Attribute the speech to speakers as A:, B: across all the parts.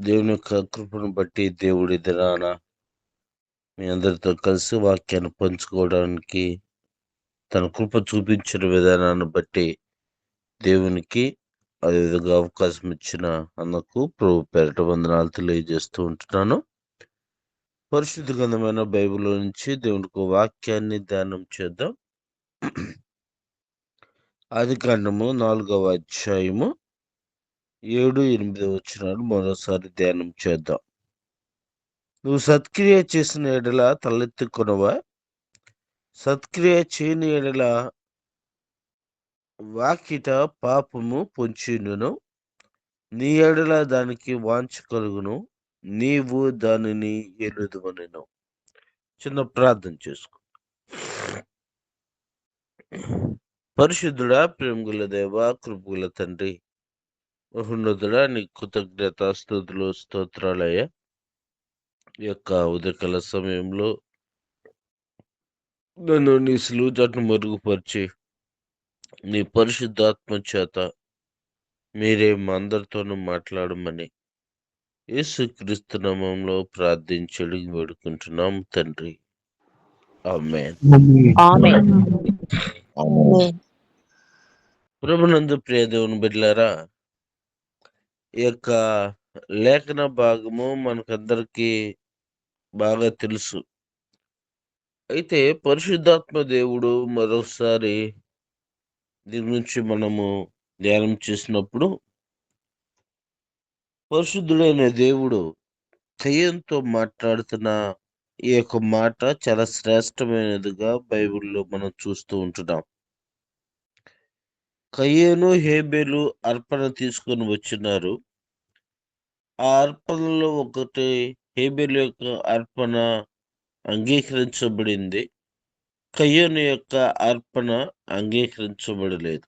A: దేవుని యొక్క కృపను బట్టి దేవుడి దినాన మీ అందరితో కలిసి వాక్యాన్ని పంచుకోవడానికి తన కృప చూపించిన విధానాన్ని బట్టి దేవునికి అదేవిధంగా అవకాశం ఇచ్చిన అన్నకు ప్రభు పేరిట వందనాలు తెలియజేస్తూ ఉంటున్నాను. పరిశుద్ధ గ్రంథమైన బైబిల్ నుంచి దేవునికి వాక్యాన్ని ధ్యానం చేద్దాం. ఆదికాండము 4వ అధ్యాయము 7-8 వచనాలు మరోసారి ధ్యానం చేద్దాం. నువ్వు సత్క్రియ చేసిన ఎడల తలెత్తుకొనవా? సత్క్రియ చేయని ఎడల వాకిట పాపము పొంచియుండును. నీ ఎడల దానికి వాంఛ కలుగును, నీవు దానిని ఎలుదువనెను. చిన్న ప్రార్థన చేసుకో. పరిశుద్ధుడా, ప్రేమగల దేవ, కృపగల తండ్రి, మహోన్నతుడా, నీ కృతజ్ఞత స్తుతులు స్తోత్రాలయ్యా. ఈ యొక్క ఉదయకాల సమయంలో నన్ను నీ సులువు చాటును మరుగుపరిచి నీ పరిశుద్ధాత్మ చేత మీరే మా అందరితోనూ మాట్లాడమని యేసుక్రీస్తు నామములో ప్రార్థించి అడిగి వేడుకుంటున్నాం తండ్రి. ఆమేన్. ప్రభునందు ప్రియ దేవుని బిడ్డలారా, ఈ యొక్క లేఖన భాగము మనకందరికీ బాగా తెలుసు. అయితే పరిశుద్ధాత్మ దేవుడు మరోసారి దీని గురించి మనము ధ్యానం చేసినప్పుడు, పరిశుద్ధుడైన దేవుడు కయ్యంతో మాట్లాడుతున్న ఈ యొక్క మాట చాలా శ్రేష్టమైనదిగా బైబిల్లో మనం చూస్తూ ఉంటున్నాం. కయ్యేను హేబేలు అర్పణ తీసుకొని వచ్చినారు. ఆ అర్పణలో ఒకటి హేబేలు యొక్క అర్పణ అంగీకరించబడింది, కయ్యేను యొక్క అర్పణ అంగీకరించబడలేదు.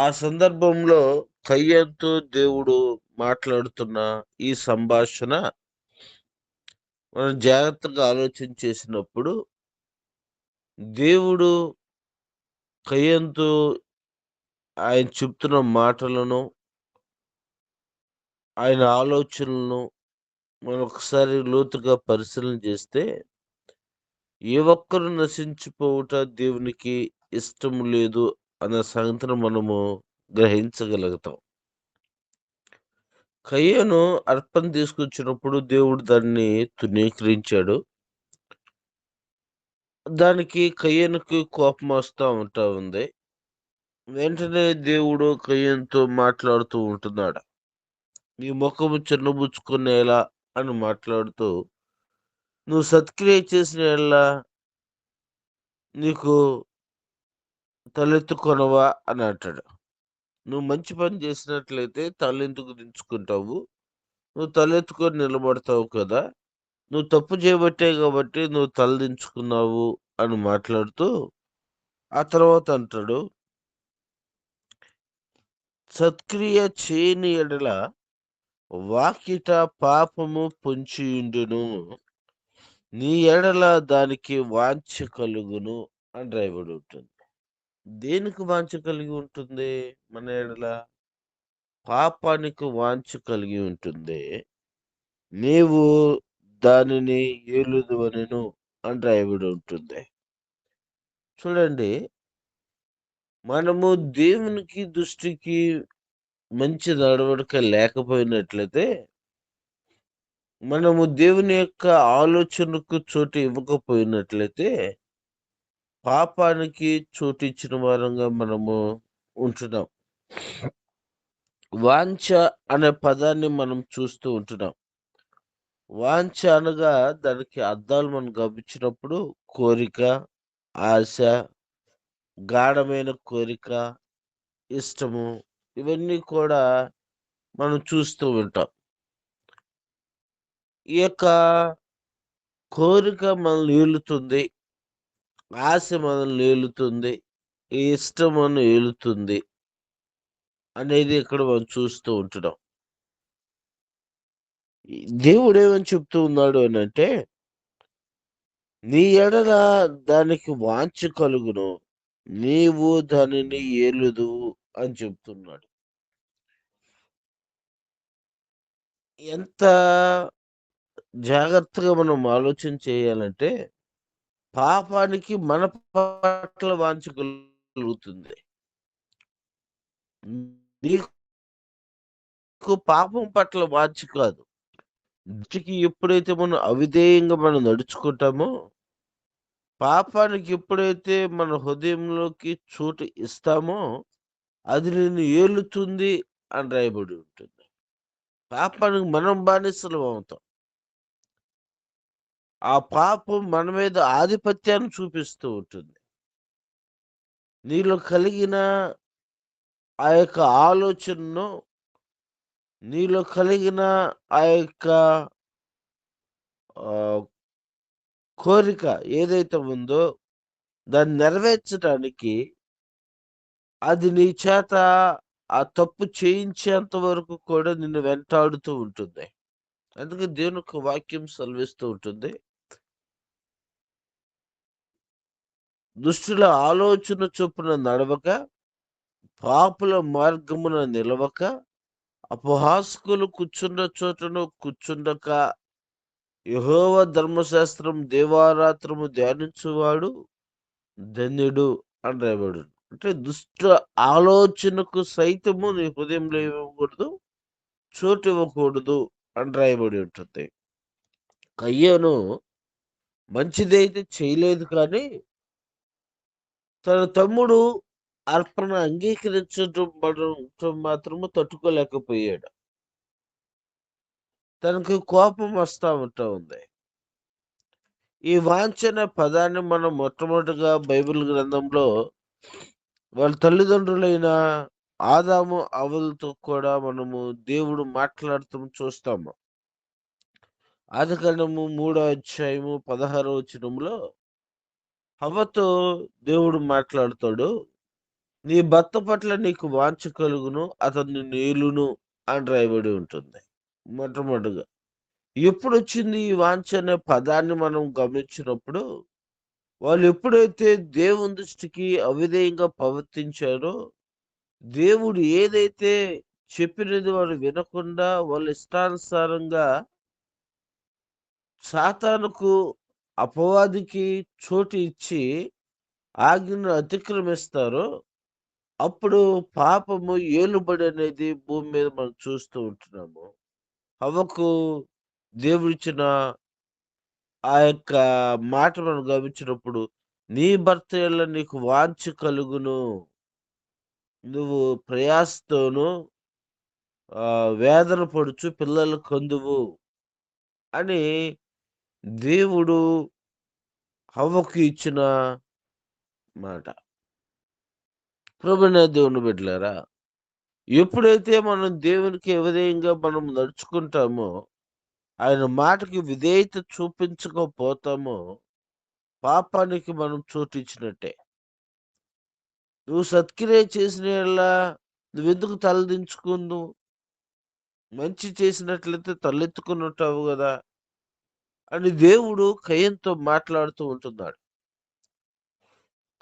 A: ఆ సందర్భంలో కయ్యేనుతో దేవుడు మాట్లాడుతున్న ఈ సంభాషణ మనం జాగ్రత్తగా ఆలోచన చేసినప్పుడు, దేవుడు కయ్యేనుతో ఆయన చెప్తున్న మాటలను, ఆయన ఆలోచనలను మనం ఒకసారి లోతుగా పరిశీలన చేస్తే, ఏ ఒక్కరు నశించిపోవుట దేవునికి ఇష్టం లేదు అన్న సంగతిని మనము గ్రహించగలుగుతాం. కయ్యేను అర్పణ తీసుకొచ్చినప్పుడు దేవుడు దాన్ని తృణీకరించాడు. దానికి కయ్యేనుకి కోపం వస్తూ ఉంది. వెంటనే దేవుడు కయ్యేనుతో మాట్లాడుతూ ఉంటున్నాడు. నీ ముఖము చిన్నబుచ్చుకునేలా అని మాట్లాడుతూ, నువ్వు సత్క్రియ చేసిన ఎడల నీకు తలెత్తుకొనవా అని అంటాడు. నువ్వు మంచి పని చేసినట్లయితే తలెందుకు దించుకుంటావు? నువ్వు తలెత్తుకొని నిలబడతావు కదా, నువ్వు తప్పు చేయబట్టే కాబట్టి నువ్వు తల దించుకున్నావు అని మాట్లాడుతూ, ఆ తర్వాత అంటాడు, సత్క్రియ చేయని ఎడల వాకిట పాపము పొంచియుండును, నీ ఎడల దానికి వాంఛ కలుగును అని రాయబడి ఉంటుంది. దేనికి వాంఛ కలిగి ఉంటుంది? మన ఎడల పాపానికి వాంఛ కలిగి ఉంటుంది. నీవు దానిని ఏలుదువనెను అని రాయబడి ఉంటుంది. చూడండి, మనము దేవునికి దృష్టికి మంచి నడవడిక లేకపోయినట్లయితే, మనము దేవుని యొక్క ఆలోచనకు చోటు ఇవ్వకపోయినట్లయితే, పాపానికి చోటు ఇచ్చిన వారంగా మనము ఉంటున్నాం. వాంఛ అనే పదాన్ని మనం చూస్తూ ఉంటున్నాం. వాంఛ అనగా దానికి అర్థాలు మనం గమనించినప్పుడు కోరిక, ఆశ, గాఢమైన కోరిక, ఇష్టము, ఇవన్నీ కూడా మనం చూస్తూ ఉంటాం. ఈ యొక్క కోరిక మనల్ని ఏలుతుంది, ఆశ మనల్ని ఏలుతుంది, ఈ ఇష్టం మనల్ని ఏలుతుంది అనేది ఇక్కడ మనం చూస్తూ ఉంటున్నాం. దేవుడు ఏమని చెప్తూ ఉన్నాడు అని అంటే, నీ ఎడల దానికి వాంఛ కలుగును, నీవు దానిని ఏలుదు అని చెప్తున్నాడు. ఎంత జాగ్రత్తగా మనం ఆలోచన చేయాలంటే, పాపానికి మన పట్ల వాంఛ కలుగుతుంది. నీకు పాపం పట్ల వాంఛ కాదు. దృష్టికి ఎప్పుడైతే మనం అవిధేయంగా మనం నడుచుకుంటామో, పాపానికి ఎప్పుడైతే మన హృదయంలోకి చోటు ఇస్తామో, అది నిన్ను ఏలుతుంది అని రాయబడి ఉంటుంది. పాపానికి మనం బానిసలం అవుతాం. ఆ పాపం మన మీద ఆధిపత్యాన్ని చూపిస్తూ ఉంటుంది. నీలో కలిగిన ఆ యొక్క ఆలోచనను, నీలో కలిగిన ఆ యొక్క ఆహ్, కోరిక ఏదైతే ఉందో దాన్ని నెరవేర్చడానికి అది నీ చేత ఆ తప్పు చేయించేంత వరకు కూడా నిన్ను వెంటాడుతూ ఉంటుంది. అందుకే దేవుని యొక్క వాక్యం సెలవిస్తూ ఉంటుంది. దుష్టుల ఆలోచన చొప్పున నడవక, పాపుల మార్గమున నిలవక, అపహాసకులు కూర్చున్న చోటను కూర్చుండక, యెహోవా ధర్మశాస్త్రం దివారాత్రము ధ్యానించువాడు ధన్యుడు అని రాయబడింది. అంటే దుష్ట ఆలోచనకు సైతము నీ హృదయంలో ఇవ్వకూడదు, చోటు ఇవ్వకూడదు అని రాయబడి ఉంటుంది. కయ్యను మంచిదైతే చేయలేదు కానీ, తన తమ్ముడు అర్పణ అంగీకరించడం మాత్రము తట్టుకోలేకపోయాడు. తనకి కోపం వస్తా ఉంటా ఉంది. ఈ వాంఛన పదాన్ని మనం మొట్టమొదటిగా బైబిల్ గ్రంథంలో వాళ్ళ తల్లిదండ్రులైన ఆదాము, హవ్వలతో కూడా మనము దేవుడు మాట్లాడటం చూస్తాము. ఆదికాండము 3వ అధ్యాయము 16వ వచనంలో హవ్వతో దేవుడు మాట్లాడతాడు. నీ భర్త పట్ల నీకు వాంఛ కలుగును, అతడు నిన్ను ఏలును అని రాయబడి ఉంటుంది. మొట్టమొదటిగా. ఎప్పుడొచ్చింది ఈ వాంఛ అనే పదాన్ని మనం గమనించినప్పుడు, వాళ్ళు ఎప్పుడైతే దేవుని దృష్టికి అవిధేయంగా ప్రవర్తించారో, దేవుడు ఏదైతే చెప్పినది వాళ్ళు వినకుండా వాళ్ళ ఇష్టానుసారంగా సాతానుకు, అపవాదికి చోటు ఇచ్చి ఆజ్ఞను అతిక్రమిస్తారో, అప్పుడు పాపము ఏలుబడి అనేది భూమి మీద మనం చూస్తూ ఉంటున్నాము. హవ్వకు దేవుడిచ్చిన ఆ యొక్క మాట మనం గమనించినప్పుడు, నీ భర్త యెడల నీకు వాంఛ కలుగును. నువ్వు ప్రయాసతోను వేదన పడుచు పిల్లలు కందువు అని దేవుడు హవ్వకు ఇచ్చిన మాట. ప్రభువైన దేవుని బిడ్డలారా, ఎప్పుడైతే మనం దేవునికి విధేయంగా మనం నడుచుకుంటామో, ఆయన మాటకి విధేయత చూపించకపోతామో, పాపానికి మనం చోటిచ్చినట్టే. నువ్వు సత్క్రియ చేసిన యెడల నువ్వెందుకు తలదించుకుందువు? మంచి చేసినట్లయితే తలెత్తుకొని ఉంటావు గదా! అని దేవుడు కయీనుతో మాట్లాడుతూ ఉంటున్నాడు.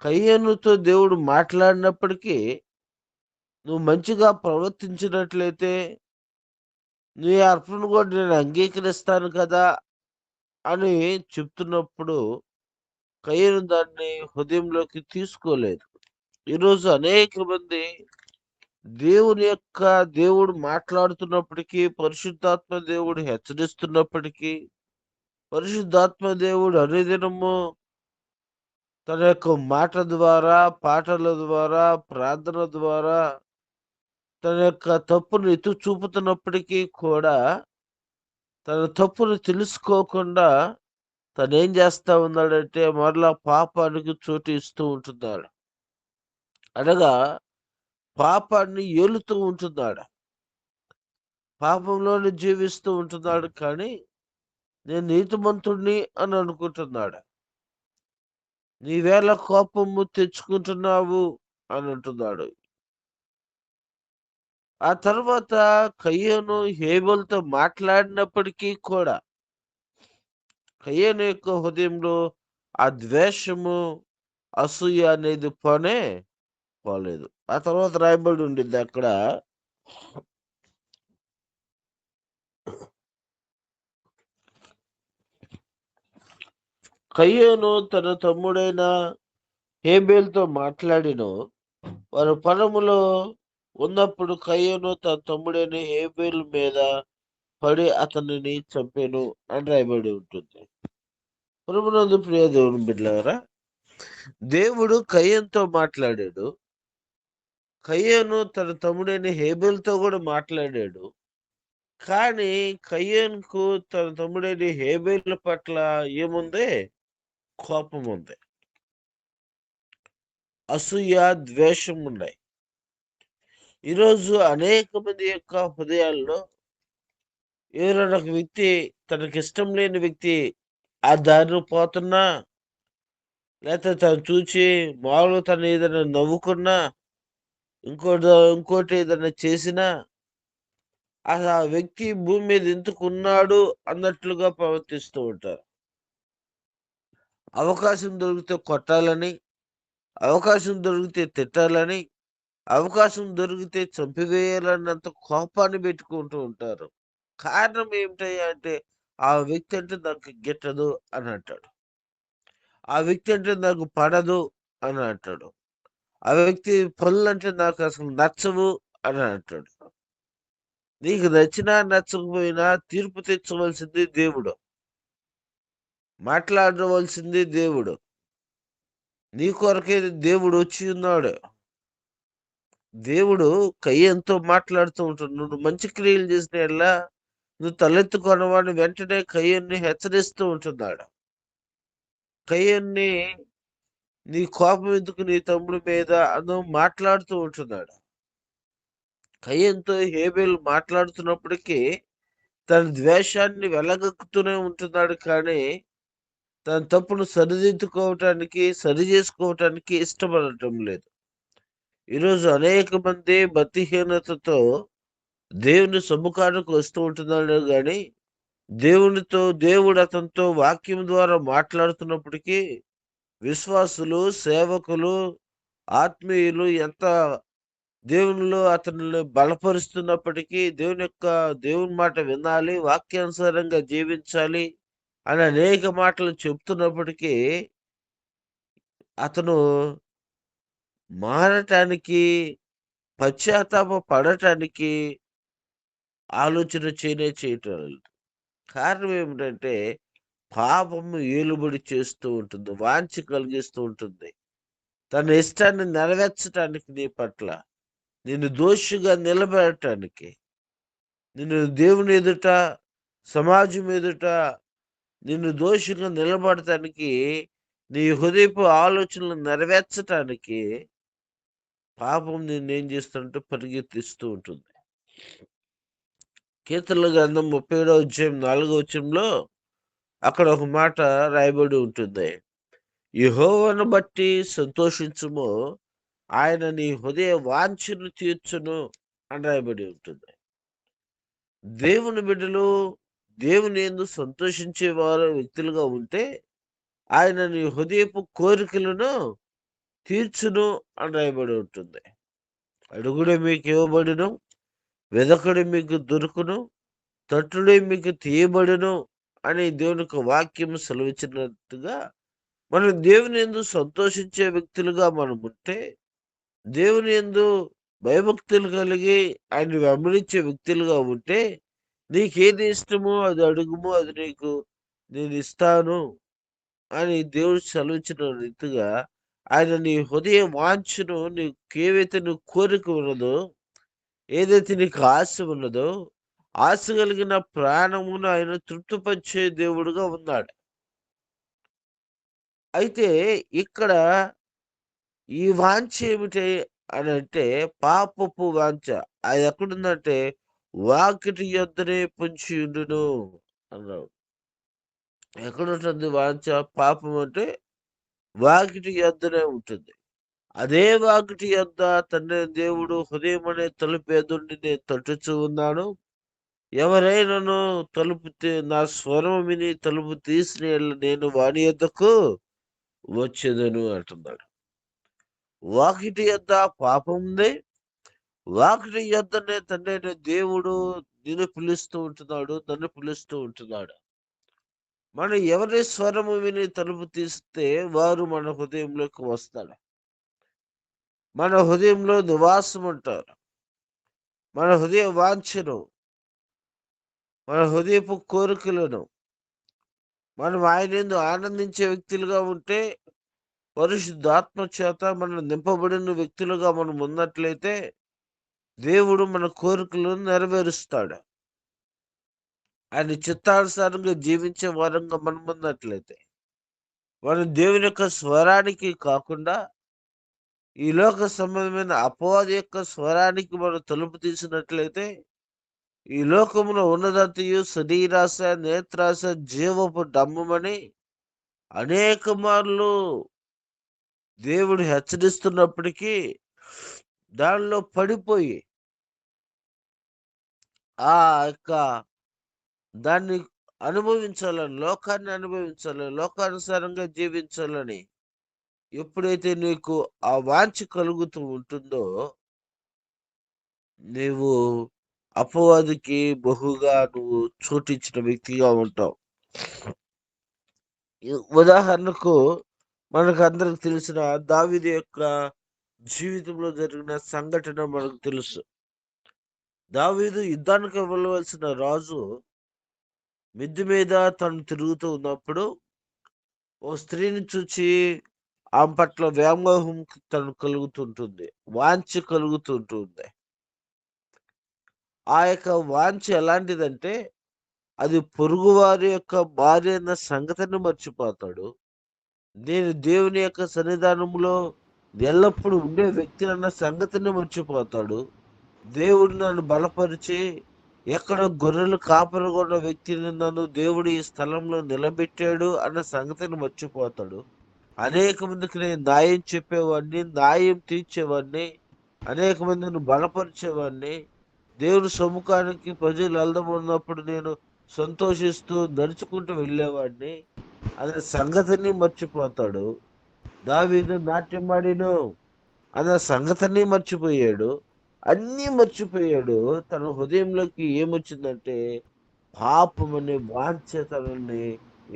A: కయీనుతో దేవుడు మాట్లాడినప్పటికీ, నువ్వు మంచిగా ప్రవర్తించినట్లయితే, నీ అర్పణ కూడా నేను అంగీకరిస్తాను కదా! అని చెప్తున్నప్పుడు, కయీను దాన్ని హృదయంలోకి తీసుకోలేదు. ఈరోజు అనేక మంది దేవుడు మాట్లాడుతున్నప్పటికీ, పరిశుద్ధాత్మ దేవుడు హెచ్చరిస్తున్నప్పటికీ, పరిశుద్ధాత్మ దేవుడు అనుదినము తన యొక్క మాట ద్వారా, పాటల ద్వారా, ప్రార్థన ద్వారా తన యొక్క తప్పును ఎత్తి చూపుతున్నప్పటికీ కూడా, తన తప్పును తెలుసుకోకుండా తనేం చేస్తా ఉన్నాడంటే, మరలా పాపానికి చోటు ఇస్తూ ఉంటున్నాడు. అనగా పాపాన్ని ఏలుతూ ఉంటున్నాడు. పాపంలోనే జీవిస్తూ ఉంటున్నాడు కానీ, నేను నీతిమంతుడిని అని అనుకుంటున్నాడు. నీవేళ కోపము తెచ్చుకుంటున్నావు అని అంటున్నాడు. ఆ తర్వాత కయ్యను హేబెలుతో మాట్లాడినప్పటికీ కూడా, కయ్యను యొక్క హృదయంలో ఆ ద్వేషము, అసూయ అనేది పోలేదు. ఆ తర్వాత రాయబడి ఉండిద్ది అక్కడ కయ్యోను తన తమ్ముడైన హేబేల్తో మాట్లాడినో, వారు పొలములో ఉన్నప్పుడు కయ్యోను తన తమ్ముడైన హేబేల్ మీద పడి అతనిని చంపెను అని రాయబడి ఉంటుంది. ప్రభునందు ప్రియ దేవుని బిడ్డలారా, దేవుడు కయ్యోనుతో మాట్లాడాడు. కయ్యోను తన తమ్ముడైన హేబేల్తో కూడా మాట్లాడాడు. కానీ కయ్యోనుకు తన తమ్ముడైన హేబేల్ పట్ల ఏముంది? కోపం ఉంది. అసూయ, ద్వేషం ఉన్నాయి. ఈరోజు అనేక మంది యొక్క హృదయాల్లో ఎవరైనా ఒక వ్యక్తి, తనకిష్టం లేని వ్యక్తి ఆ దారిలో పోతున్నా, లేకపోతే తను చూచి మామూలుగా తను ఏదైనా నవ్వుకున్నా, ఇంకోటి ఏదైనా చేసినా, అసలు ఆ వ్యక్తి భూమి మీద ఎందుకున్నాడు అన్నట్లుగా ప్రవర్తిస్తూ ఉంటారు. అవకాశం దొరికితే కొట్టాలని, అవకాశం దొరికితే తిట్టాలని, అవకాశం దొరికితే చంపివేయాలన్నంత కోపాన్ని పెట్టుకుంటూ ఉంటారు. కారణం ఏమిటయ్యా అంటే, ఆ వ్యక్తి అంటే నాకు గిట్టదు అని అంటాడు. ఆ వ్యక్తి అంటే నాకు పడదు అని అంటాడు. ఆ వ్యక్తి పనులంటే నాకు అసలు నచ్చవు అని అంటాడు. నీకు నచ్చినా నచ్చకపోయినా తీర్పు తెచ్చవలసింది దేవుడు. మాట్లాడవలసింది దేవుడు. నీ కొరకే దేవుడు వచ్చి ఉన్నాడు. దేవుడు కయ్యంతో మాట్లాడుతూ ఉంటాడు. నువ్వు మంచి క్రియలు చేసిన యెడల నువ్వు తలెత్తుకొనవని వెంటనే కయ్యన్ని హెచ్చరిస్తూ ఉంటున్నాడు. కయ్యన్ని నీ కోపం ఎందుకు నీ తమ్ముడి మీద అని మాట్లాడుతూ ఉంటున్నాడు. కయ్యంతో హేబేలు మాట్లాడుతున్నప్పటికీ తన ద్వేషాన్ని వెళ్ళగక్కుతూనే ఉంటున్నాడు. కానీ తన తప్పును సరిదిద్దుకోవటానికి, సరి చేసుకోవటానికి ఇష్టపడటం లేదు. ఈరోజు అనేక మంది భక్తిహీనతతో దేవుని సముఖానికి వస్తూ ఉంటున్నాడు. కానీ దేవుడు అతనితో వాక్యం ద్వారా మాట్లాడుతున్నప్పటికీ విశ్వాసులు, సేవకులు, ఆత్మీయులు ఎంత దేవునిలో అతనిని బలపరుస్తున్నప్పటికీ దేవుని మాట వినాలి, వాక్యానుసారంగా జీవించాలి అని అనేక మాటలు చెప్తున్నప్పటికీ అతను మారటానికి, పశ్చాత్తాప పడటానికి ఆలోచన చేయటం లేదు. కారణం ఏమిటంటే పాపము ఏలుబడి చేస్తూ ఉంటుంది, వాంఛ కలిగిస్తూ ఉంటుంది. తన ఇష్టాన్ని నెరవేర్చటానికి నీ పట్ల, నిన్ను దోషిగా నిలబెట్టడానికి, నిన్ను దేవుని ఎదుట, సమాజం ఎదుట నిన్ను దోషిగా నిలబడటానికి, నీ హృదయపు ఆలోచనలు నెరవేర్చటానికి పాపం నిన్నేం చేస్తుంటే పరిగెత్తిస్తూ ఉంటుంది. కీర్తనల గ్రంథం 37వ అధ్యాయం 4వ వచనంలో అక్కడ ఒక మాట రాయబడి ఉంటుంది. యెహోవాను బట్టి సంతోషించుము, ఆయన నీ హృదయ వాంఛను తీర్చును అని రాయబడి ఉంటుంది. దేవుని బిడ్డలు దేవుని యందు సంతోషించే వారు వ్యక్తులుగా ఉంటే ఆయన నీ హృదయపు కోరికలను తీర్చును అని రాయబడి ఉంటుంది. అడుగుడే మీకు ఇవ్వబడును, వెదకుడు మీకు దొరుకును, తట్టుడే మీకు తీయబడును అని దేవుని యొక్క వాక్యం సెలవిచ్చినట్టుగా మనం దేవుని యందు సంతోషించే వ్యక్తులుగా మనం ఉంటే, దేవుని యందు భయభక్తులు కలిగి ఆయన వెంబడించే వ్యక్తులుగా ఉంటే, నీకేది ఇష్టమో అది అడుగుము, అది నేను ఇస్తాను అని దేవుడు సెలవిచ్చిన రీతిగా ఆయన నీ హృదయ వాంఛను, నీకేవైతే నువ్వు కోరిక ఉన్నదో, ఏదైతే నీకు ఆశ ఉన్నదో, ఆశ కలిగిన ప్రాణమును ఆయన తృప్తిపరిచే దేవుడుగా ఉన్నాడు. అయితే ఇక్కడ ఈ వాంఛ ఏమిటి అని అంటే పాపపు వాంఛ. అది ఎక్కడుందంటే వాకిటి యొద్దనే పొంచి ఉండును అన్నాడు. ఎక్కడుంటుంది వాంఛ? పాపం అంటే వాకిటి యొద్దనే ఉంటుంది. అదే వాకిటి యొద్ద తండ్రి దేవుడు హృదయం అనే తలుపు ఎదుండి నేను తట్టుచూ ఉన్నాను. ఎవరైనాను నా స్వరం విని తలుపు తీసిన యెడల నేను వాని యొద్దకు వచ్చెదను అంటున్నాడు. వాకిటి యొద్ద పాపం ఉంది. వాకిటి యొద్దనే తండ్రైన దేవుడు నిన్ను పిలుస్తూ ఉంటున్నాడు, నన్ను పిలుస్తూ ఉంటున్నాడు. మనం ఎవరి స్వరము విని తలుపు తీస్తే వారు మన హృదయంలోకి వస్తాడు. మన హృదయంలో నివాసం ఉంటారు. మన హృదయ వాంఛను, మన హృదయపు కోరికలను మనం ఆయనందు ఆనందించే వ్యక్తులుగా ఉంటే, పరిశుద్ధాత్మ చేత మనం నింపబడిన వ్యక్తులుగా మనం ఉన్నట్లయితే, దేవుడు మన కోరికలను నెరవేరుస్తాడు. ఆయన చిత్తానుసారంగా జీవించే వారంగా మనం ఉన్నట్లయితే, మనం దేవుని యొక్క స్వరానికి కాకుండా, ఈ లోక సంబంధమైన అపవాది యొక్క స్వరానికి మనం తలుపు తీసినట్లయితే, ఈ లోకములో ఉన్నదంతయు శరీరాశ, నేత్రాశ, జీవపు డంబమని అనేక మార్లు దేవుడు హెచ్చరిస్తున్నప్పటికీ దానిలో పడిపోయి ఆ యొక్క దాన్ని అనుభవించాలని, లోకాన్ని అనుభవించాలని, లోకానుసారంగా జీవించాలని ఎప్పుడైతే నీకు ఆ వాంఛ కలుగుతూ ఉంటుందో, నీవు అపవాదికి బహుగా నువ్వు చోటిచ్చిన వ్యక్తిగా ఉంటావు. ఉదాహరణకు మనకందరికి తెలిసిన దావీదు యొక్క జీవితంలో జరిగిన సంఘటన మనకు తెలుసు. దావీదు యుద్ధానికి వెళ్ళవలసిన రాజు మిద్దె మీద తను తిరుగుతూ ఉన్నప్పుడు ఓ స్త్రీని చూచి ఆమె పట్ల వ్యామోహం తను కలుగుతుంటుంది, వాంఛ కలుగుతుంటుంది. ఆ యొక్క వాంఛ ఎలాంటిదంటే, అది పొరుగువారి యొక్క భార్య అన్న సంగతిని మర్చిపోతాడు. నేను దేవుని యొక్క సన్నిధానంలో ఎల్లప్పుడూ ఉండే వ్యక్తి అన్న సంగతిని మర్చిపోతాడు. దేవుడు నన్ను బలపరిచి ఎక్కడ గొర్రెలు కాపరిగా ఉన్న వ్యక్తిని నన్ను దేవుడు ఈ స్థలంలో నిలబెట్టాడు అన్న సంగతిని మర్చిపోతాడు. అనేక మందికి నేను న్యాయం చెప్పేవాడిని, న్యాయం తీర్చేవాడిని, అనేక మందిని బలపరిచేవాడిని. దేవుని సముఖానికి ప్రజలు వెళ్దామన్నప్పుడు నేను సంతోషిస్తూ నడుచుకుంటూ వెళ్ళేవాడిని అనే సంగతిని మర్చిపోతాడు. దావీదు నాట్యమాడిను అన్న సంగతిని మర్చిపోయాడు. అన్నీ మర్చిపోయాడు. తన హృదయంలోకి ఏమొచ్చిందంటే, పాపం అనే వాంఛ తనని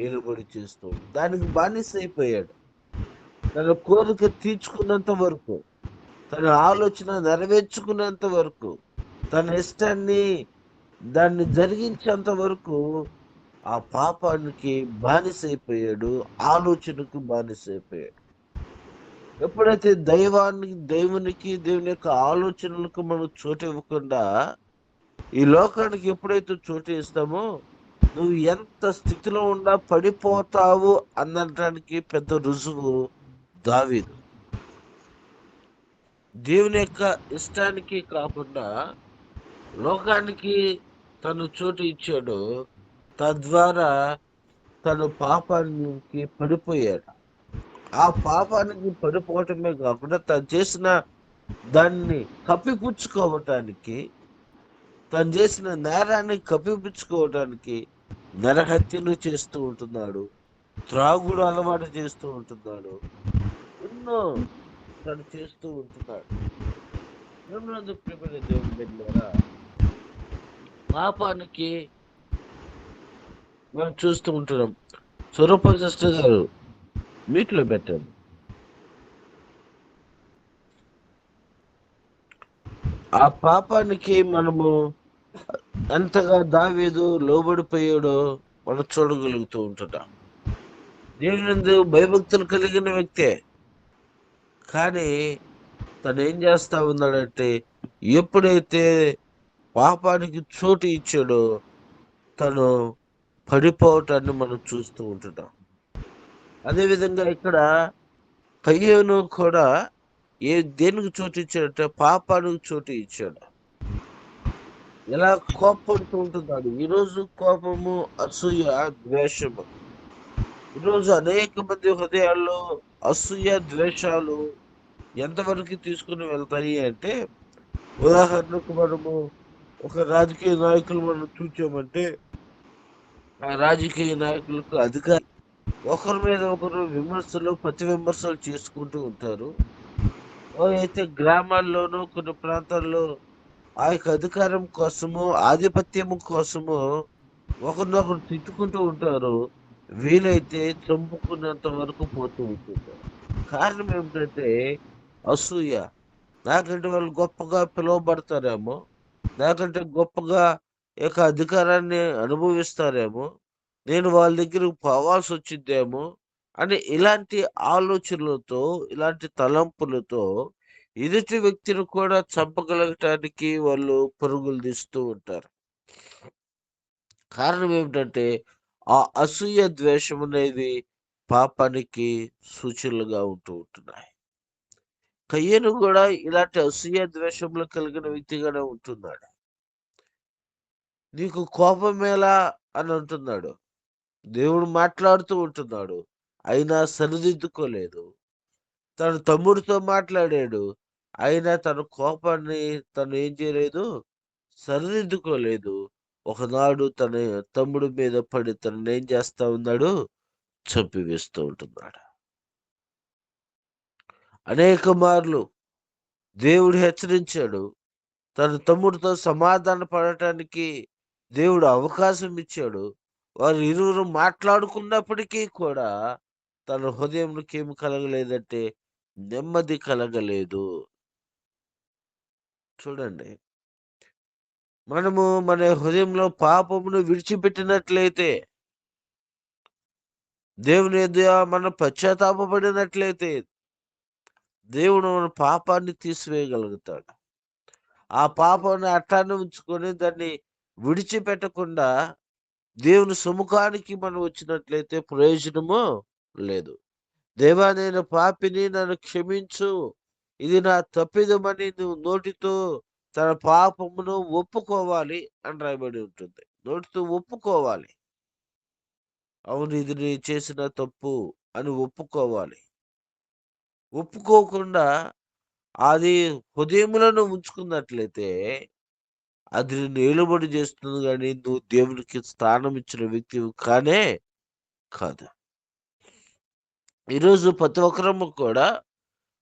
A: ఏలుబడి చేస్తూ దానికి బానిస అయిపోయాడు. తన కోరిక తీర్చుకున్నంత వరకు, తన ఆలోచన నెరవేర్చుకున్నంత వరకు, తన ఇష్టాన్ని దాన్ని జరిగించేంత వరకు ఆ పాపానికి బానిసైపోయాడు, ఆలోచనకు బానిసైపోయాడు. ఎప్పుడైతే దేవునికి దేవుని యొక్క ఆలోచనలకు మనం చోటు ఇవ్వకుండా ఈ లోకానికి ఎప్పుడైతే చోటు ఇస్తామో, నువ్వు ఎంత స్థితిలో ఉన్నా పడిపోతావు అనడానికి పెద్ద రుజువు దావీదు. దేవుని యొక్క ఇష్టానికి కాకుండా లోకానికి తను చోటు ఇచ్చాడు. తద్వారా తను పాపానికి పడిపోయాడు. ఆ పాపానికి పడిపోవటమే కాకుండా తను చేసిన దాన్ని కప్పిపుచ్చుకోవటానికి, తను చేసిన నేరాన్ని కప్పిపుచ్చుకోవటానికి నరహత్యలు చేస్తూ ఉంటున్నాడు, త్రాగుడు అలవాటు చేస్తూ ఉంటున్నాడు, ఎన్నో తను చేస్తూ ఉంటున్నాడు. దేవుని బిడ్డలారా, పాపానికి మనం చూస్తూ ఉంటున్నాం. స్వరూప సిస్టర్ గారు మీట్లో పెట్టండి. ఆ పాపానికి మనము ఎంతగా దావీదు లోబడిపోయాడో మనం చూడగలుగుతూ ఉంటున్నాం. దేవుని భయభక్తులు కలిగిన వ్యక్తే, కానీ తను ఏం చేస్తా ఉన్నాడంటే, ఎప్పుడైతే పాపానికి చోటు ఇచ్చాడో తను పడిపోవటాన్ని మనం చూస్తూ ఉంటున్నాం. అదేవిధంగా ఇక్కడ కయ్యోను కూడా దేనికి చోటు ఇచ్చాడంటే పాపానికి చోటు ఇచ్చాడు. ఎలా కోపడుతూ ఉంటున్నాడు. ఈరోజు కోపము, అసూయ, ద్వేషము. ఈరోజు అనేక మంది హృదయాల్లో అసూయ, ద్వేషాలు ఎంతవరకు తీసుకుని వెళ్తాయి అంటే, ఉదాహరణకు మనము ఒక రాజకీయ నాయకులు మనం చూచామంటే, ఆ రాజకీయ నాయకులకు అధికారం ఒకరి మీద ఒకరు విమర్శలు, ప్రతి విమర్శలు చేసుకుంటూ ఉంటారు. అయితే గ్రామాల్లోనూ కొన్ని ప్రాంతాల్లో ఆ యొక్క అధికారం కోసము, ఆధిపత్యము కోసము ఒకరినొకరు తిట్టుకుంటూ ఉంటారు. వీలైతే చంపుకునేంత వరకు పోతూ ఉంటుంది. కారణం ఏమిటంటే అసూయ. నాకంటే వాళ్ళు గొప్పగా పిలువబడతారేమో, నాకంటే గొప్పగా ఈ యొక్క అధికారాన్ని అనుభవిస్తారేమో, నేను వాళ్ళ దగ్గరికి పోవాల్సొచ్చిద్దేమో అని ఇలాంటి ఆలోచనలతో, ఇలాంటి తలంపులతో ఎదుటి వ్యక్తిని కూడా చంపగలగటానికి వాళ్ళు పరుగులు తీస్తూ ఉంటారు. కారణం ఏమిటంటే, ఆ అసూయ, ద్వేషం అనేది పాపానికి సూచనలుగా ఉంటూ ఉంటున్నాయి. కయ్యను గూడా ఇలాంటి అసూయ, ద్వేషములు కలిగిన వ్యక్తిగానే ఉంటున్నాడు. నీకు కోపమేలా అని అంటున్నాడు. దేవుడు మాట్లాడుతూ ఉంటున్నాడు. అయినా సరిదిద్దుకోలేదు. తన తమ్ముడితో మాట్లాడాడు. అయినా తన కోపాన్ని తను ఏం చేయలేదు, సరిదిద్దుకోలేదు. ఒకనాడు తన తమ్ముడి మీద పడి తననేం చేస్తా ఉన్నాడు, చంపివేస్తూ ఉంటున్నాడు. అనేక మార్లు దేవుడు హెచ్చరించాడు. తన తమ్ముడితో సమాధాన పడటానికి దేవుడు అవకాశం ఇచ్చాడు. వారు ఇరువురు మాట్లాడుకున్నప్పటికీ కూడా తన హృదయంలోకి ఏమి కలగలేదంటే నెమ్మది కలగలేదు. చూడండి. మనము మన హృదయంలో పాపమును విడిచిపెట్టినట్లయితే, దేవుని ఎదుట మనం పశ్చాత్తాపపడినట్లయితే, దేవుడు మన పాపాన్ని తీసివేయగలుగుతాడు. ఆ పాపాన్ని అట్టానే ఉంచుకొని దాన్ని విడిచిపెట్టకుండా దేవుని సముఖానికి మనం వచ్చినట్లయితే ప్రయోజనము లేదు. దేవా, నేను పాపిని, నన్ను క్షమించు. ఇది నా తప్పిదమని నువ్వు నోటితో తన పాపమును ఒప్పుకోవాలి అని రాయబడి ఉంటుంది. నోటితో ఒప్పుకోవాలి. అవును, ఇది నేను చేసిన తప్పు అని ఒప్పుకోవాలి. ఒప్పుకోకుండా అది హృదయములను ఉంచుకున్నట్లయితే అది నిన్ను ఏలుబడి చేస్తుంది గానీ నువ్వు దేవునికి స్థానం ఇచ్చిన వ్యక్తివి కానే కాదు. ఈరోజు ప్రతి ఒక్కరము కూడా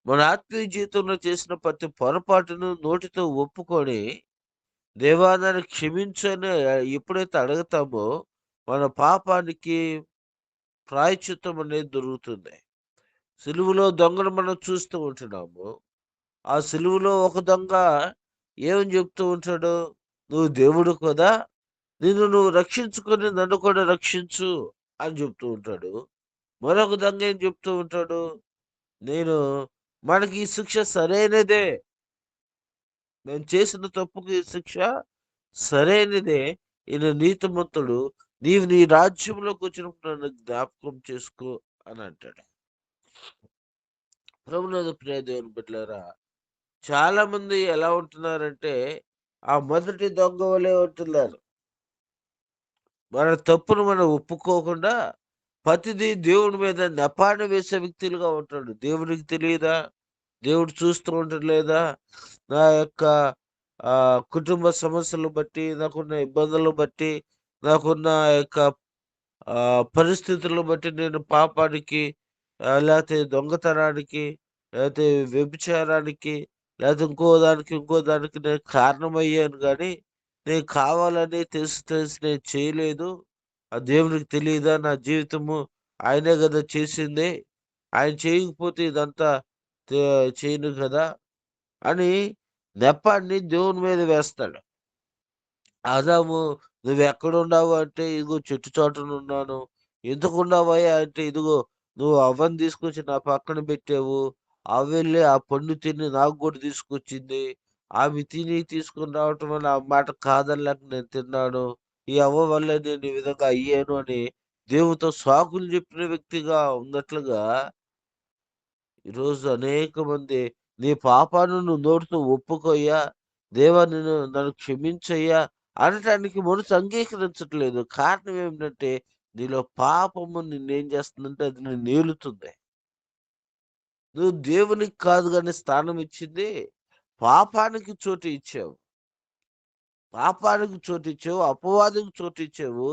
A: మన ఆత్మీయ జీవితంలో చేసిన ప్రతి పొరపాటును నోటితో ఒప్పుకొని దేవా, నన్ను క్షమించు అని ఎప్పుడైతే అడుగుతామో మన పాపానికి ప్రాయశ్చిత్తం అనేది దొరుకుతుంది. సిలువలో దొంగను మనం చూస్తూ ఉంటున్నాము. ఆ సిలువలో ఒక దొంగ ఏమని చెప్తూ ఉంటాడు? నువ్వు దేవుడు కదా! నిన్ను నువ్వు రక్షించుకొని నన్ను కూడా రక్షించు అని చెప్తూ ఉంటాడు. మరొక దొంగ ఏం చెప్తూ ఉంటాడు? నేను మనకి ఈ శిక్ష సరైనదే. మేము చేసిన తప్పుకి ఈ శిక్ష సరైనదే. ఈయన నీతిమంతుడు. నీవు నీ రాజ్యంలోకి వచ్చినప్పుడు నన్ను జ్ఞాపకం చేసుకో అని అంటాడు. ప్రభునందు ప్రియ దేవుని బిడ్డలారా, చాలా మంది ఎలా ఉంటున్నారంటే ఆ మొదటి దొంగ వలె ఉంటున్నారు. మన తప్పును మనం ఒప్పుకోకుండా ప్రతిదీ దేవుడి మీద నెపాన్ని వేసే వ్యక్తులుగా ఉంటాడు. దేవుడికి తెలియదా? దేవుడు చూస్తూ ఉండట్లేదా? నా యొక్క కుటుంబ సమస్యలు బట్టి, నాకున్న ఇబ్బందులు బట్టి, నాకున్న యొక్క పరిస్థితులను బట్టి నేను పాపానికి, లేతే దొంగతనానికి, లేతే వ్యభిచారానికి, లేతే ఇంకో దానికి నేను కారణమయ్యాను గానీ, నేను కావాలని తెలిసి తెలిసి నేను చేయలేదు. ఆ దేవునికి తెలీదా నా జీవితము ఆయనే గదా చేసింది. ఆయన చేయకపోతే ఇదంతా తే చేయను గదా! అని నెపాన్ని దేవుని మీద వేస్తాడు. ఆదాము, "నువ్వెక్కడున్నావు" అంటే, "ఇదిగో చెట్టు చాటునున్నాను." "ఎందుకున్నావయ్యా" అంటే, "ఇదిగో నువ్వు అవ్వని తీసుకొచ్చి నా పక్కన పెట్టావు. అవ్వెళ్ళి ఆ పండు తిని నాకు గూడా తీసుకొచ్చింది. ఆమె తిని తీసుకొని రావటం వల్ల ఆ మాట కాదనలేక నేను తిన్నాను. ఈ అవ్వ వల్లే నేను ఈ విధంగా అయ్యాను" అని దేవునితో సాకులు చెప్పిన వ్యక్తిగా ఉన్నట్లుగా ఈరోజు అనేకమంది నీ పాపాన్ని నువ్వు నోటితో ఒప్పుకోయ్యా, దేవా నన్ను క్షమించయ్యా అనటానికి మనసు అంగీకరించట్లేదు. కారణం ఏమిటంటే నీలో పాపము నిన్నేం చేస్తుందంటే అది నిన్ను ఏలుతుంది. నువ్వు దేవునికి కాదు గాని స్థానం ఇచ్చింది పాపానికి చోటు ఇచ్చావు. పాపానికి చోటిచ్చావు, అపవాదికి చోటిచ్చావు.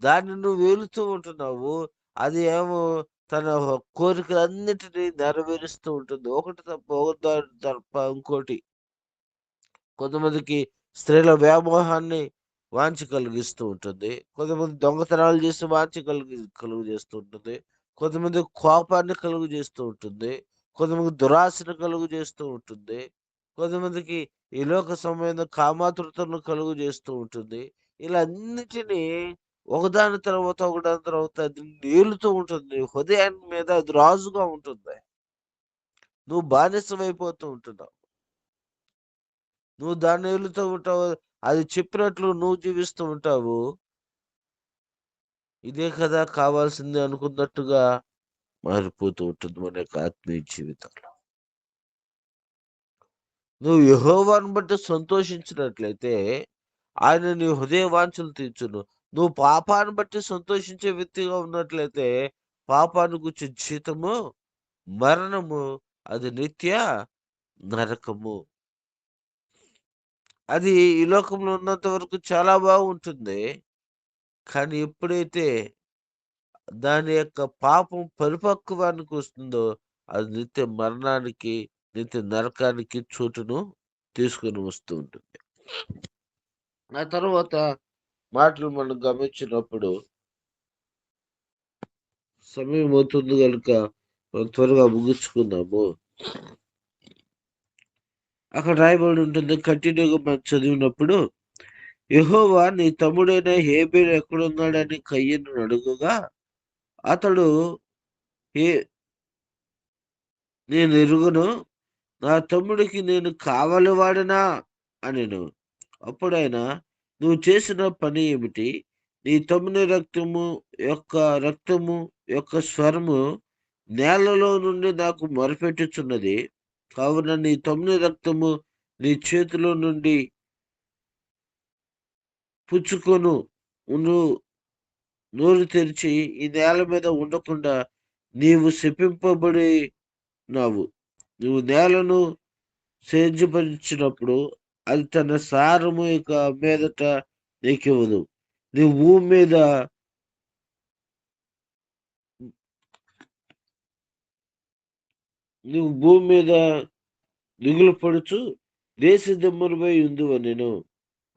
A: దాన్ని నువ్వు ఏలుతూ ఉంటున్నావు. అది ఏమో తన కోరికలన్నిటిని నెరవేరుస్తూ ఉంటుంది. ఒకటి తప్ప ఒకటి తప్ప ఇంకోటి. కొంతమందికి స్త్రీల వ్యామోహాన్ని వాంఛ కలిగిస్తూ ఉంటుంది. కొంతమంది దొంగతనాలు చేసి వాంఛ కలుగు చేస్తూ ఉంటుంది. కొంతమంది కోపాన్ని కలుగు చేస్తూ ఉంటుంది. కొంతమంది దురాశను కలుగు చేస్తూ ఉంటుంది. కొంతమందికి ఈ లోక సంబంధమైన కామాతృతను కలుగు చేస్తూ ఉంటుంది. ఇలా అన్నిటిని ఒకదాని తర్వాత ఒకదాని తర్వాత అది ఏలుతూ ఉంటుంది. హృదయాన్ని మీద అది రాజుగా ఉంటుంది. నువ్వు బానిసమైపోతూ ఉంటున్నావు. నువ్వు దాన్ని ఏలుతూ ఉంటావు. అది చెప్పినట్లు నువ్వు జీవిస్తూ ఉంటావు. ఇదే కదా కావాల్సింది అనుకున్నట్టుగా మారిపోతూ ఉంటుంది మన యొక్క ఆత్మీయ జీవితంలో. నువ్వు యెహోవాను బట్టి సంతోషించినట్లయితే ఆయన నీ హృదయ వాంఛలు తీర్చును. నువ్వు పాపాన్ని బట్టి సంతోషించే వ్యక్తిగా ఉన్నట్లయితే పాపాన్ని గూర్చి జీతము మరణము, అది నిత్య నరకము. అది ఈ లోకంలో ఉన్నంత వరకు చాలా బాగుంటుంది. కానీ ఎప్పుడైతే దాని యొక్క పాపం పరిపక్వానికి వస్తుందో అది నిత్య మరణానికి, నిత్య నరకానికి చోటును తీసుకొని వస్తూ ఉంటుంది. ఆ తర్వాత మాటలు మనం గమనించినప్పుడు సమయం అవుతుంది గనుక మనం త్వరగా ముగించుకుందాము. అక్కడ రాయబడి ఉంటుంది కంటిన్యూగా మనం చదివినప్పుడు, యెహోవా నీ తమ్ముడైన హేబెలు ఎక్కడున్నాడని కయీనును అడుగగా, అతడు ఏ నేనెరుగను, నా తమ్ముడికి నేను కావలివాడనా అనెను. అప్పుడాయన, నువ్వు చేసిన పని ఏమిటి? నీ తమ్ముని రక్తము యొక్క స్వరము నేలలో నుండి నాకు మొరపెట్టుచున్నది. కావున నీ తమ్ముని రక్తము నీ చేతిలో నుండి పుచ్చుకొను. నువ్వు నోరు తెరిచి ఈ నేల మీద ఉండకుండా నీవు శపింపబడినావు. నువ్వు నేలను సేద్యపరిచినప్పుడు అది తన సారము ఇక మీదట నీకివ్వదు. నువ్వు భూమి మీద నువ్వు భూమి మీద దిగులు పడుచు దేశ దిమ్మరిపై ఉందువనెను.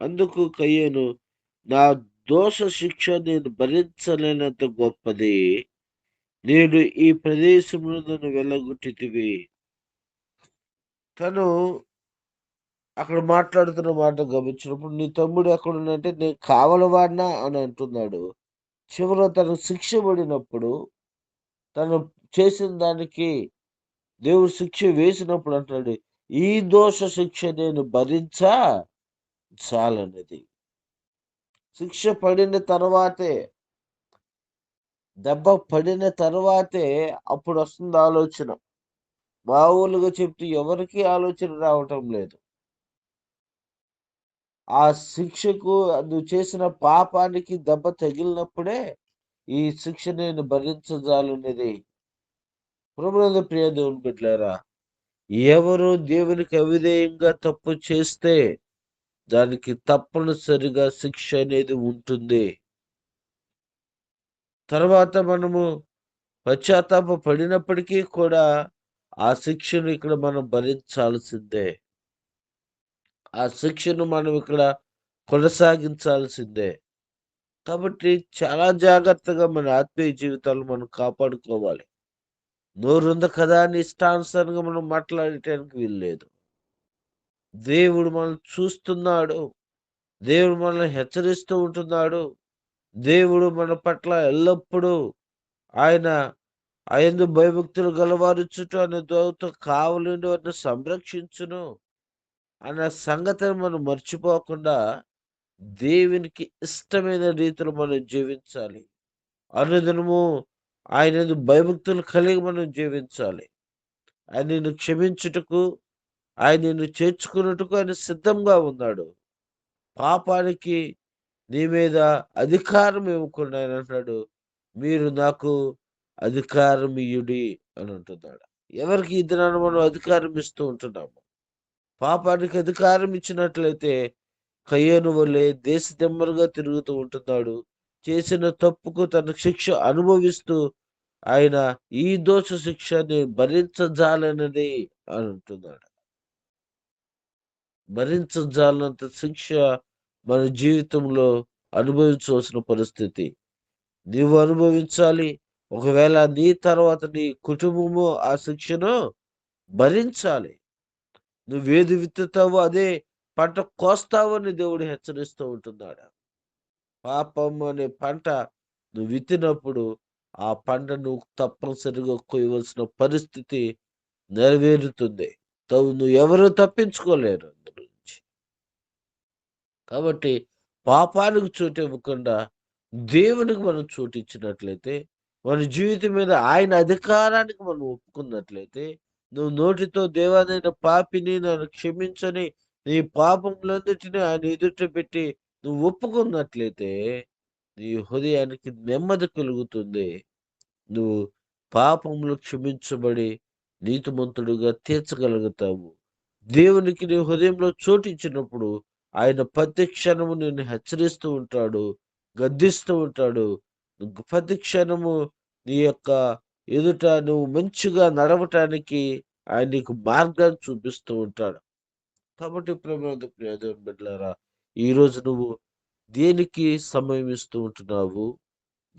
A: అందుకు కయ్యను, నా దోష శిక్ష నేను భరించలేనంత గొప్పది. నేడు ఈ ప్రదేశంలో నన్ను వెళ్ళగొట్టితివి. తను అక్కడ మాట్లాడుతున్న మాట గమనించినప్పుడు నీ తమ్ముడు ఎక్కడున్నంటే నేను కావలవాడినా అని అంటున్నాడు. చివరిలో తను శిక్ష పడినప్పుడు తను చేసిన దానికి దేవుడు శిక్ష వేసినప్పుడు అంటాడు, ఈ దోష శిక్ష నేను భరించా చాలన్నది. శిక్ష పడిన తర్వాతే, దెబ్బ పడిన తర్వాతే అప్పుడు వస్తుంది ఆలోచన. మామూలుగా చెప్తే ఎవరికీ ఆలోచన రావటం లేదు. ఆ శిక్షకు నువ్వు చేసిన పాపానికి దెబ్బ తగిలినప్పుడే ఈ శిక్ష నేను భరించజాలన్నది. ప్రభునందు ప్రియ దేవుని బిడ్డలారా, ఎవరు దేవునికి అవిధేయంగా తప్పు చేస్తే దానికి తప్పనిసరిగా శిక్ష అనేది ఉంటుంది. తర్వాత మనము పశ్చాత్తాప పడినప్పటికీ కూడా ఆ శిక్షను ఇక్కడ మనం భరించాల్సిందే. ఆ శిక్షను మనం ఇక్కడ కొనసాగించాల్సిందే. కాబట్టి చాలా జాగ్రత్తగా మన ఆత్మీయ జీవితాలు మనం కాపాడుకోవాలి. నోరుంది కదా అని ఇష్టానుసారంగా మనం మాట్లాడటానికి వీల్లేదు. దేవుడు మనల్ని చూస్తున్నాడు. దేవుడు మనల్ని హెచ్చరిస్తూ ఉంటున్నాడు. దేవుడు మన పట్ల ఎల్లప్పుడూ ఆయన అయందు భయభక్తులు గలవారి చుట్టూ అనే దోవతో కావలిండి వారిని సంరక్షించును అన్న సంగతిని మనం మర్చిపోకుండా దేవునికి ఇష్టమైన రీతిలో మనం జీవించాలి. అనుదినము ఆయన యందు భయభక్తులు కలిగి మనం జీవించాలి. ఆయన నిన్ను క్షమించుటకు, ఆయన నిన్ను చేర్చుకున్నట్టుకు ఆయన సిద్ధంగా ఉన్నాడు. పాపానికి నీ మీద అధికారం ఇవ్వకుండా ఆయన అంటున్నాడు, మీరు నాకు అధికారం ఇయ్యుడి అని అంటున్నాడు. ఎవరికి ఈ దినాన మనం అధికారం ఇస్తూ ఉంటున్నాము? పాపానికి అధికారం ఇచ్చినట్లయితే కయ్యను వలె దేశదిమ్మరుగా తిరుగుతూ ఉంటున్నాడు. చేసిన తప్పుకు తన శిక్ష అనుభవిస్తూ ఆయన ఈ దోష శిక్షని భరించజాలనని అని అంటున్నాడు. భరించజాలనంత శిక్ష మన జీవితంలో అనుభవించవలసిన పరిస్థితి. నీవు అనుభవించాలి. ఒకవేళ నీ తర్వాత నీ కుటుంబము ఆ శిక్షను భరించాలి. నువ్వేది విత్తుతావో అదే పంట కోస్తావని దేవుడు హెచ్చరిస్తూ ఉంటున్నాడు. పాపం అనే పంట నువ్వు విత్తినప్పుడు ఆ పంట నువ్వు తప్పనిసరిగా కొయ్యవలసిన పరిస్థితి నెరవేరుతుంది. నువ్వు ఎవరు తప్పించుకోలేరు అందులో నుంచి. కాబట్టి పాపానికి చోటు ఇవ్వకుండా దేవునికి మనం చోటు ఇచ్చినట్లయితే, మన జీవితం మీద ఆయన అధికారానికి మనం ఒప్పుకున్నట్లయితే, నువ్వు నోటితో దేవా నేను పాపిని నన్ను క్షమించని నీ పాపములన్నిటిని ఆయన ఎదుట పెట్టి నువ్వు ఒప్పుకున్నట్లయితే నీ హృదయానికి నెమ్మది కలుగుతుంది. నువ్వు పాపములు క్షమించబడి నీతిమంతుడుగా తీర్చగలుగుతావు. దేవునికి నీ హృదయంలో చోటు ఇచ్చినప్పుడు ఆయన ప్రతి క్షణము నిన్ను హెచ్చరిస్తూ ఉంటాడు, గద్దిస్తూ ఉంటాడు. ప్రతి క్షణము నీ యొక్క ఎదుట నువ్వు మంచిగా నడవటానికి ఆయన నీకు మార్గాన్ని చూపిస్తూ ఉంటాడు. కాబట్టి ప్రియ దేవుని బిడ్డలారా, ఈరోజు నువ్వు దేనికి సమయం ఇస్తూ ఉంటున్నావు?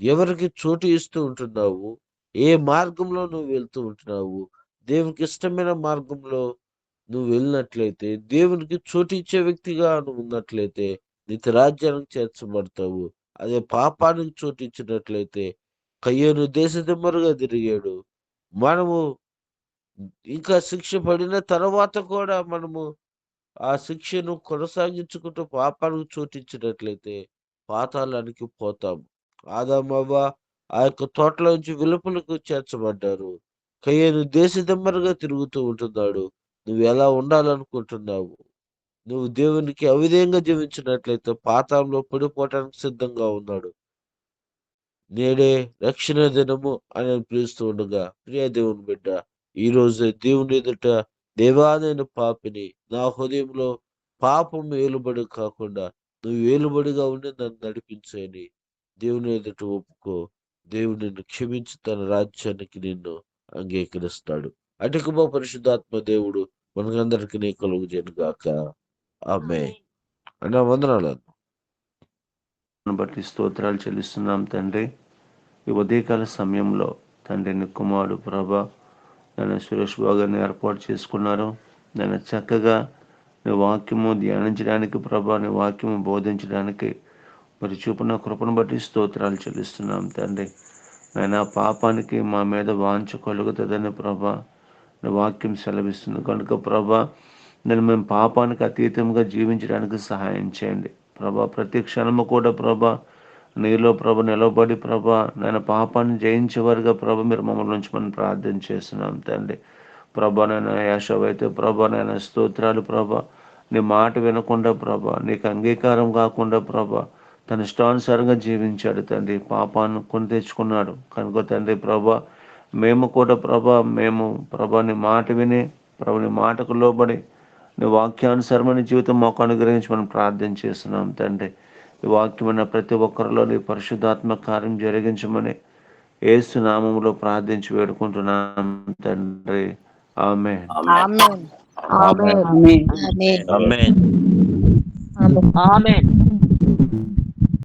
A: ఎవరికి చోటు ఇస్తూ ఉంటున్నావు? ఏ మార్గంలో నువ్వు వెళ్తూ ఉంటున్నావు? దేవునికి ఇష్టమైన మార్గంలో నువ్వు వెళ్ళినట్లయితే, దేవునికి చోటు ఇచ్చే వ్యక్తిగా నువ్వు ఉన్నట్లయితే నీతి రాజ్యానికి చేర్చబడతావు. అదే పాపానికి చోటు ఇచ్చినట్లయితే కయ్యను దేశదిమ్మరుగా తిరిగాడు. మనము ఇంకా శిక్ష పడిన తర్వాత కూడా మనము ఆ శిక్షను కొనసాగించుకుంటూ పాపానికి చోటిచ్చినట్లయితే పాతాళానికి పోతాము. ఆదామవ్వ ఆ యొక్క తోటలోంచి వెలుపలకు చేర్చబడ్డారు. కయ్యను దేశదిమ్మరుగా తిరుగుతూ ఉంటున్నాడు. నువ్వు ఎలా ఉండాలనుకుంటున్నావు? నువ్వు దేవునికి అవిధేయంగా జీవించినట్లయితే పాతాళంలో పడిపోవటానికి సిద్ధంగా ఉన్నాడు. నేడే రక్షణ దినము అని పిలుస్తూ ఉండగా, ప్రియ దేవుని బిడ్డ, ఈ రోజు దేవుని ఎదుట దేవా నేను పాపిని, నా హృదయంలో పాపం ఏలుబడి కాకుండా నువ్వు ఏలుబడిగా ఉండి నన్ను నడిపించని దేవుని ఎదుట ఒప్పుకో. దేవుడు నిన్ను క్షమించి తన రాజ్యానికి నిన్ను అంగీకరిస్తాడు. అటుకుమ పరిశుద్ధాత్మ దేవుడు మనకందరికి కలుగు చేయనుగాక. ఆమేన్. అన్న వందనాలు.
B: బట్టి స్తోత్రాలు చెల్లిస్తున్నాం తండ్రి. ఈ ఉదయకాల సమయంలో తండ్రి నీ కుమారుడు ప్రభా నేను సురేష్ బాగాన్ని ఏర్పాటు చేసుకున్నారు. నేను చక్కగా నీ వాక్యము ధ్యానించడానికి ప్రభా, నీ వాక్యము బోధించడానికి మరి చూపిన కృపను బట్టి స్తోత్రాలు చెల్లిస్తున్నాం తండ్రి. నేను పాపానికి మా మీద వాంఛ కలుగుతుందని ప్రభా నీ వాక్యం సెలవిస్తుంది కనుక ప్రభా మేము పాపానికి అతీతంగా జీవించడానికి సహాయం చేయండి ప్రభా. ప్రతి క్షణము కూడా ప్రభా నీలో ప్రభ నిలబడి ప్రభా నేను పాపాన్ని జయించేవారుగా ప్రభ మీరు మమ్మల్ని నుంచి మనం ప్రార్థన చేస్తున్నాం తండ్రి. ప్రభా నేను యాషవైతే ప్రభా నేను స్తోత్రాలు ప్రభా, నీ మాట వినకుండా ప్రభా, నీకు అంగీకారం కాకుండా ప్రభా తన ఇష్టానుసారంగా జీవించాడు తండ్రి. పాపాన్ని కొని తెచ్చుకున్నాడు కనుక తండ్రి ప్రభా మేము కూడా ప్రభా నీ మాట విని ప్రభు నీ మాటకు లోబడి నీ వాక్యానుసారమైన జీవితం మాకు అనుగ్రహించి మనం ప్రార్థన చేస్తున్నాం తండ్రి. ఈ వాక్యమైన ప్రతి ఒక్కరిలో నీ పరిశుద్ధాత్మ కార్యం జరిగించమని యేసు నామములో ప్రార్థించి వేడుకుంటున్నాం తండ్రి. ఆమేన్.
A: ఆమేన్. ఆమేన్. ఆమేన్.